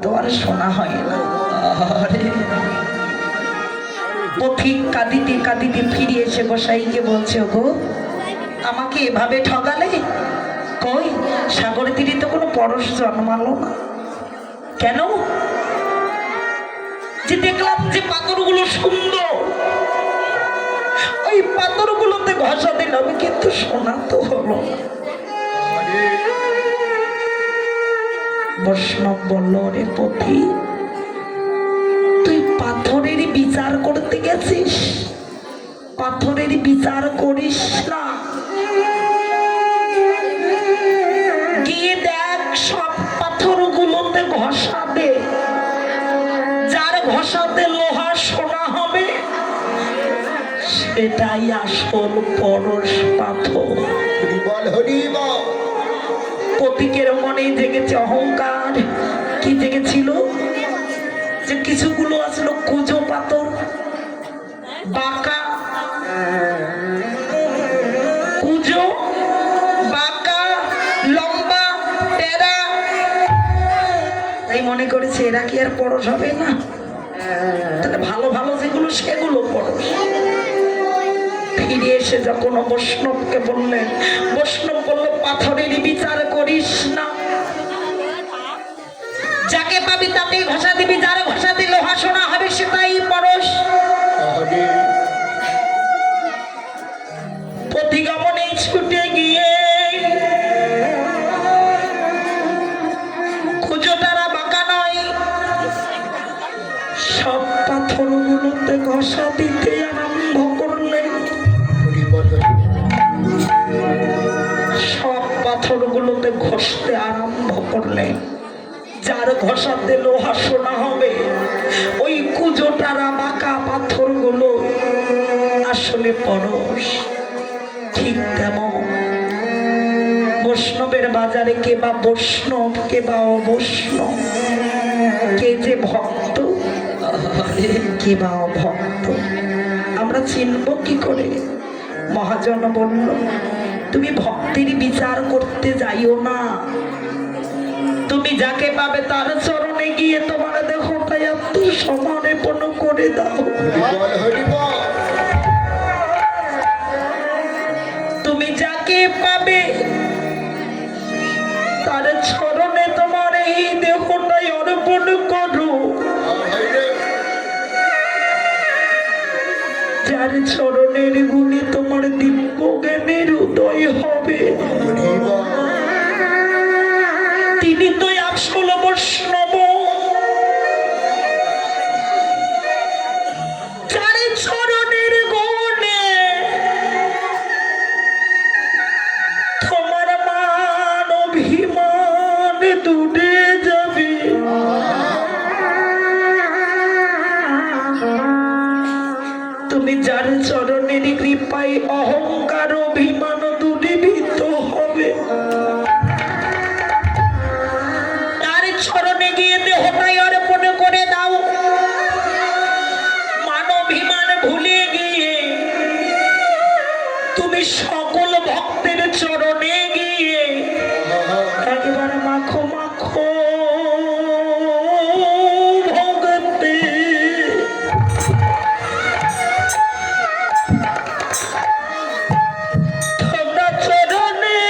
তো আর শোনা হয় না। পথিক কাঁদিতে কাঁদিতে ফিরে এসে গোসাইকে বলছে, গো আমাকে এভাবে ঠগালে? কই সাগর তীরে তো কোনো পরশ জন্মালো না কেন? যে দেখলাম যে পাথরগুলো সুন্দর, ওই পাথরগুলোতে ঘষা দিলাম, কিন্তু সোনা তো হলো না। বৈষ্ণব বলল, রে পথি, তুই পাথরের বিচার করতে গেছিস? পাথরের বিচার করিস না, গিয়ে দেখ সব পাথরগুলোতে ঘষা দে, যার ঘষাতে লোহা সোনা হবে সেটাই আসল পরশ পাথর। পথিকের মনে জেগেছে অহংকার। কি জেগেছিল? যে কিছুগুলো আসলো কুজো পাথর, বাঁকা, কুজো, বাঁকা, লম্বা, টেরা। তাই মনে করেছে এরা কি আর পরশ হবে না? তাহলে ভালো ভালো যেগুলো সেগুলো পরশ। ফিরে এসে যখন বৈষ্ণবকে বললেন, বৈষ্ণব বলল, পাথরের বিচার করিস না, যাকে পাবি তাতেই ঘষা দিবি, যার ঘষা দিলে লোহা সোনা হবে সেটাই পরশ। পথিগমনে ছুটে গিয়ে কুজোটারা বাঁকা নয়, সব পাথরগুলোতে ঘষা দিতে আরম্ভ করলেন। সব পাথরগুলোতে ঘষতে আরম্ভ করলেন, যার ঘষাতে লোহা সোনা হবে। ওই কুজোটারা বাঁকা পাথরগুলো আসলে পরশ। ঠিক তেমন বৈষ্ণবের বাজারে কে বা বৈষ্ণব, কে বা অবৈষ্ণব, কে যে ভক্ত, কে বা অভক্ত, আমরা চিনব কি করে? মহাজন বলল, তুমি ভক্তির বিচার করতে যাইও না, তুমি যাকে পাবে তার চরণে গিয়ে তোমার দেহটা এত সমর্পণ করে দাও। তুমি যাকে পাবে তার চরণে তোমার এই দেহটাই অর্পণ করো, যার চরণের গুণে তোমার দিব্য জ্ঞানের উদয় হবে। তিনি তো আসল বৈষ্ণব, যার চরণের গুণে তোমার মান অভিমান দূরে যাবে। তুমি যার চরণের কৃপায় অহংকার অভিমান দূরীভূত হবে, তার চরণে গিয়ে দেহটাই অর্পণ করে দাও। মান অভিমান ভুলে গিয়ে তুমি সকল ভক্তের চরণে গিয়ে একেবারে মাখো মাখো ভক্তি। তোমরা চরণে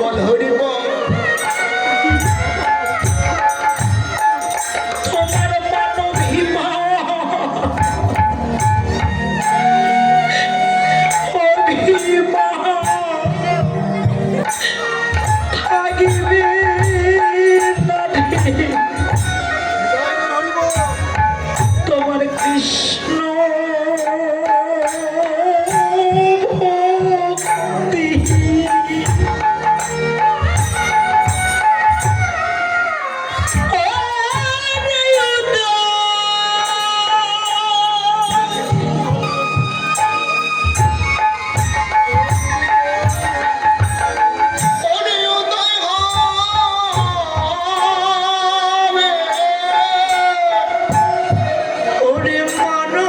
বল হরি বল। তোমার মানবীমা অভিমা থাকিবে না রে। তোমার কৃষ্ণ ভক্তি ওরে মানো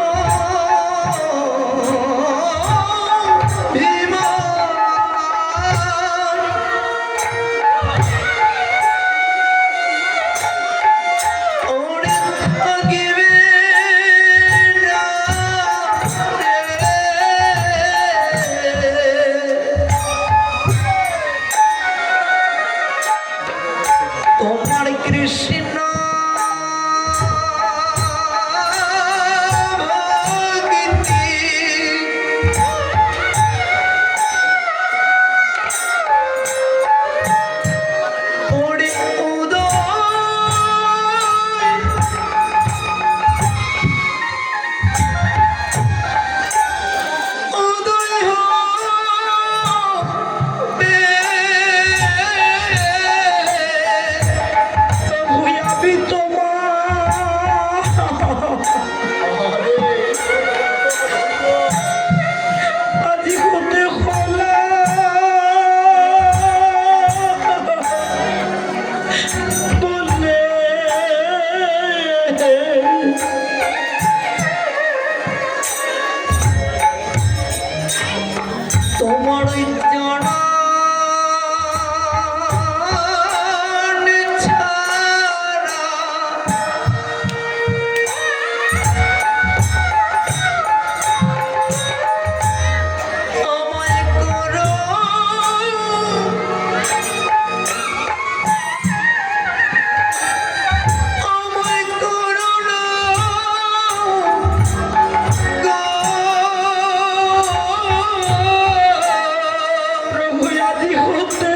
ভীমা ওরে থাকিবে না তোমার কৃষ্ণ ভক্তি ওরে উদয় হবে তবু আমি আজি হতে খোলা বলে তোমার ওই চরণ ছাড়া আমায় করো আমায় করো না গো। প্রভু আজি হতে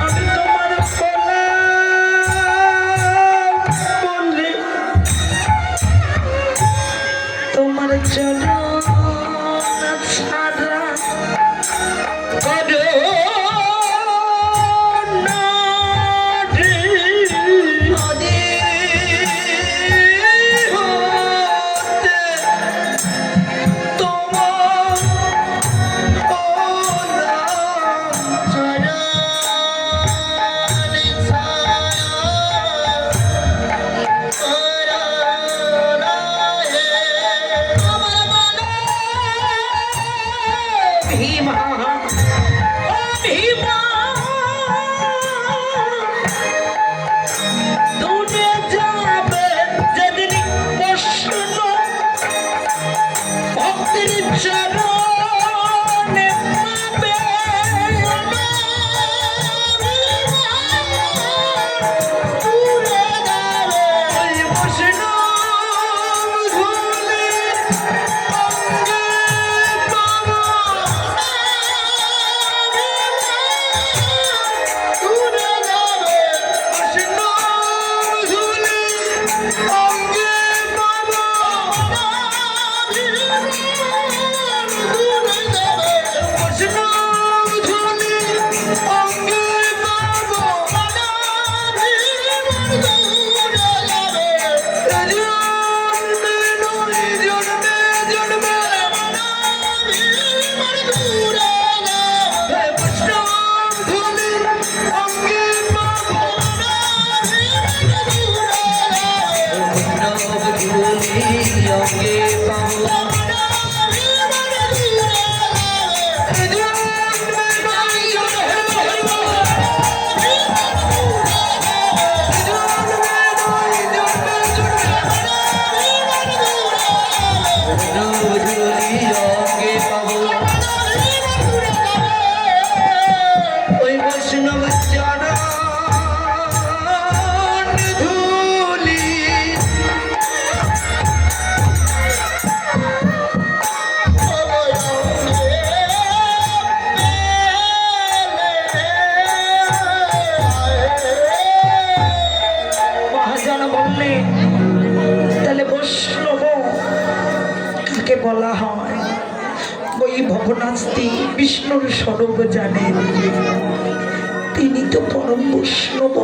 আমি তোমার বললে তোমার চরণ ছাড়া করো না রে। আজি হতে তোমার ভীমা ভীমা দূরে যাবে যেদিন কৃষ্ণ ভক্তির চরণে পাবে দূরে যাবে কৃষ্ণ ভুলে অঙ্গে পাবো ওই ভবনাস্তি বিষ্ণুর স্বরূপ জানেন, তিনি তো পরম বৈষ্ণব।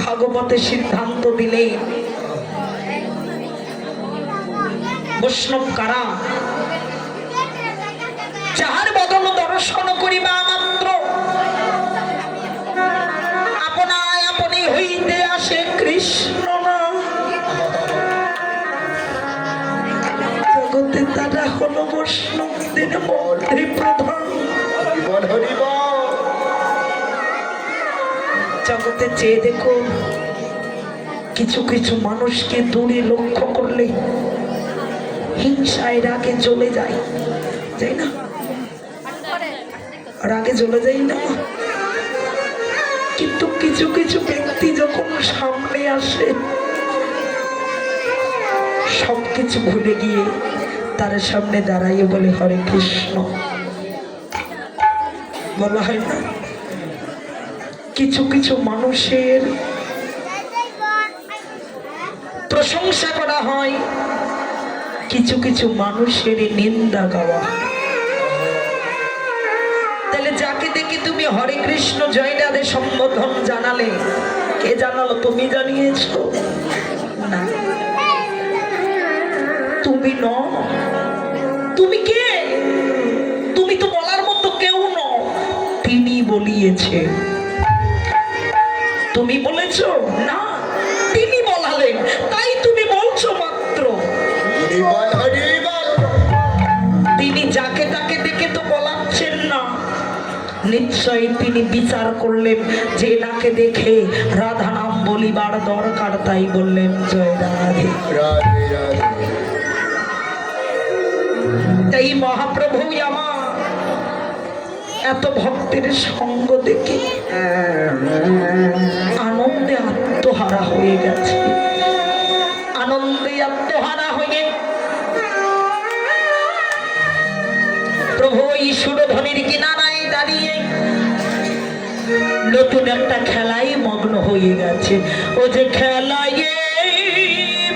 ভাগবতে সিদ্ধান্ত দিলেন বৈষ্ণব কারা? যাহার বদন দর্শন করিবা মাত্র আপনায় আপনি হইতে আসে কৃষ্ণ না। জগতে তারা হলো বৈষ্ণবদের মধ্যে প্রধান। হরিবল হরিবল। জগতে চেয়ে দেখো, কিছু কিছু মানুষকে দূরে লক্ষ্য করলে হিংসায় রাগে চলে যায়, তাই না? রাগে চলে যাই না, কিন্তু কিছু কিছু ব্যক্তি যখন সামনে আসে সবকিছু ভুলে গিয়ে তার সামনে দাঁড়াইয়ে বলে হরে কৃষ্ণ, বলা হয় না? কিছু কিছু মানুষের প্রশংসা করা হয়, কিছু কিছু মানুষের নিন্দা গাওয়া। তাহলে যাকে দেখে তুমি হরে কৃষ্ণ জয় রাধে সম্বোধন জানালে, কে জানালো? তুমি জানিয়েছো না, তুমি ন। তুমি কে? তুমি তো বলার মতো কেউ ন, তিনি বলিয়েছে। তুমি বলেছো না, তিনি বলালেন, তাই তুমি বলছো মাত্র। হরিবল হরিবল। তিনি যাকে তাকে দেখে তো বলাচ্ছেন না, নিশ্চয়ই তিনি বিচার করলেন যে এনাকে দেখে রাধা নাম বলিবার দরকার, তাই বললেন জয় রাধে রাধে রাধে। তাই মহাপ্রভু আমার এত ভক্তের সঙ্গ দেখে আনন্দে আত্মহারা হয়ে গেছে। আনন্দে আত্মহারা হয়ে প্রভু এই সুরধ্বনির কিনারায় দাঁড়িয়ে নতুন একটা খেলায় মগ্ন হয়ে গেছে। ও যে খেলায়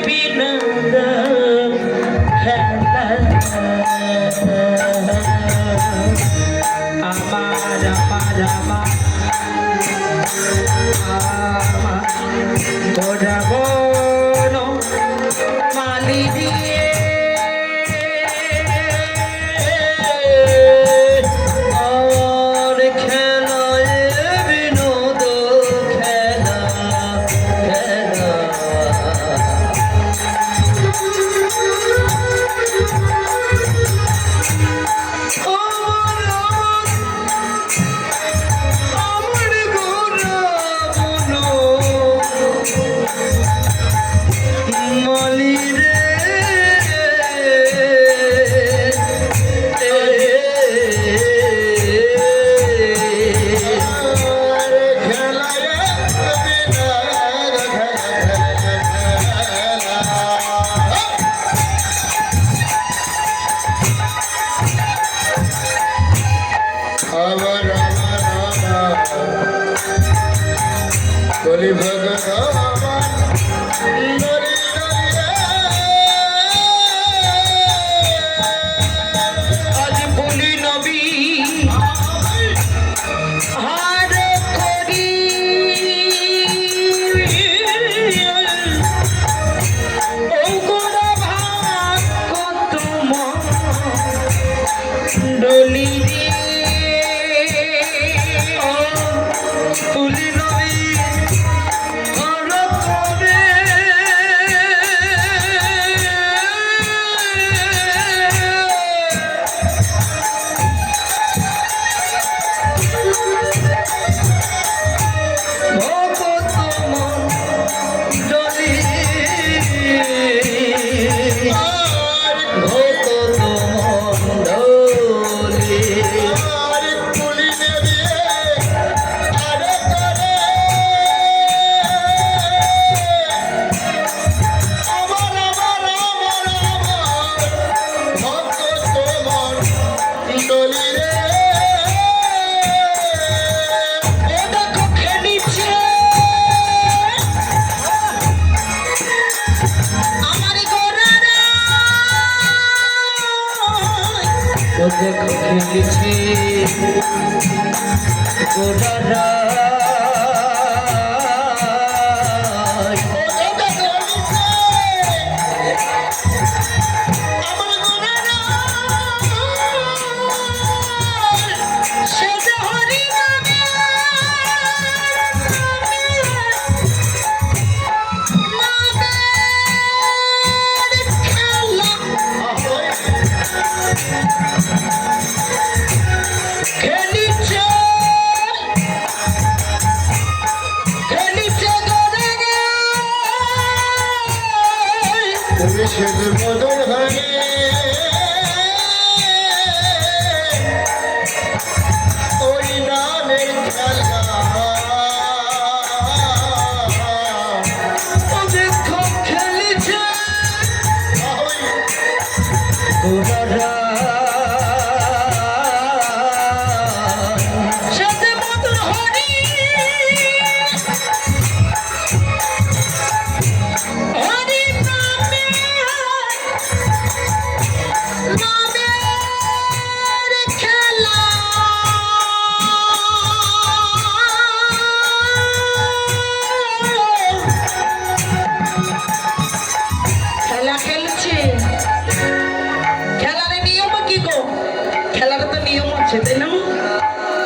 বিনোদ খেলা আমার আমার আমার গোড়াবন মালি দিয়ে আর খেলায় বিনোদ খেলা খেলা। বলি ভগবান নরি আজ বলি নবী হার করি ও গোড়া ভাগ তোমার ডলি বলি নবী হার করে ও দেখো খেলেছে গোরারা পুলিশের মদন হয়ে ওই নামের খেলা ও দেখো খেলেছে গোরারা সাথে মতন হরি হরি নামে নামের খেলা খেলা খেলছে খেলার নিয়ম কি গো খেলার তো নিয়ম আছে তাই না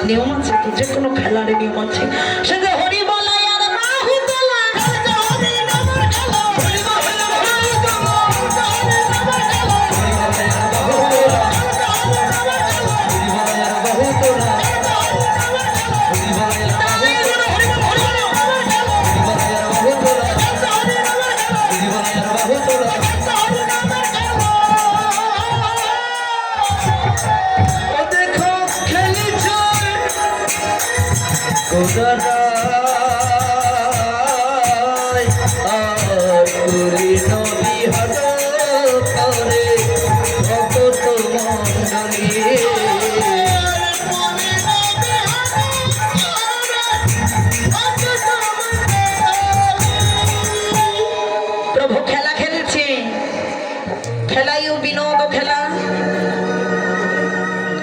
নিয়ম আছে তো যে কোনো খেলার নিয়ম আছে সঙ্গে হরি বলাই আর বাহু তোলা হরি নামের খেলা হরি বলাই আর বাহু তোলা হরি নামের খেলা হরি বলাই আর বাহু তোলা হরি বলাই আর বাহু তোলা হরি বলাই আর বাহু তোলা হরি বলাই আর বাহু তোলা ও দেখো খেলিছে গোদারা আর পুরি নবী হাত করে ভগত মন্ডলী প্রভু খেলা খেলছে খেলাই ও বিনোদ খেলা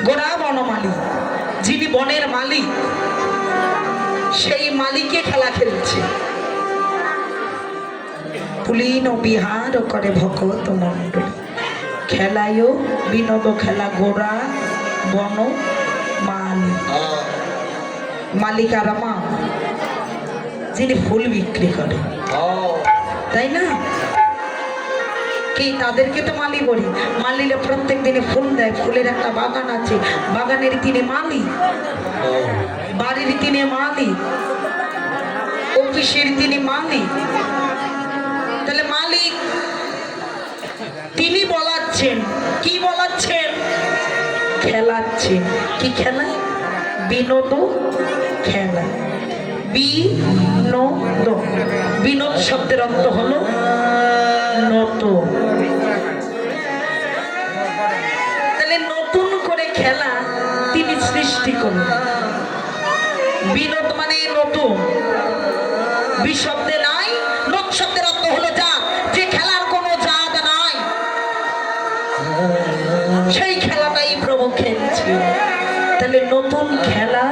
গোড়া বনমালী যিনি বনের মালিক সেই মালিকে খেলা খেলছে পুলিন ও বিহার করে ভগত মন্ডলী খেলায়ও বিনোদ খেলা গোড়া বন মালী মালিকারা মা যিনি ফুল বিক্রি করে তাই না কি তাদেরকে তো মালি বলি মালিলে প্রত্যেক দিনে ফুল দেয় ফুলের একটা বাগান আছে বাগানের তিনি মালি বাড়ির তিনি মালি অফিসের তিনি মালি তাহলে মালিক তিনি বলাচ্ছেন কি বলাচ্ছেন খেলাচ্ছেন কি খেলা বিনোদ খেলা বিনোদ বিনোদ শব্দের অর্থ হলো নতুন তাহলে নতুন করে খেলা তিনি সৃষ্টি করলেন বিনোদ মানে নতুন বি শব্দে নাই নত শব্দের অর্থ হলো জাত যে খেলার কোনো জাত নাই সেই খেলাটাই প্রভু খেলছে তাহলে নতুন খেলা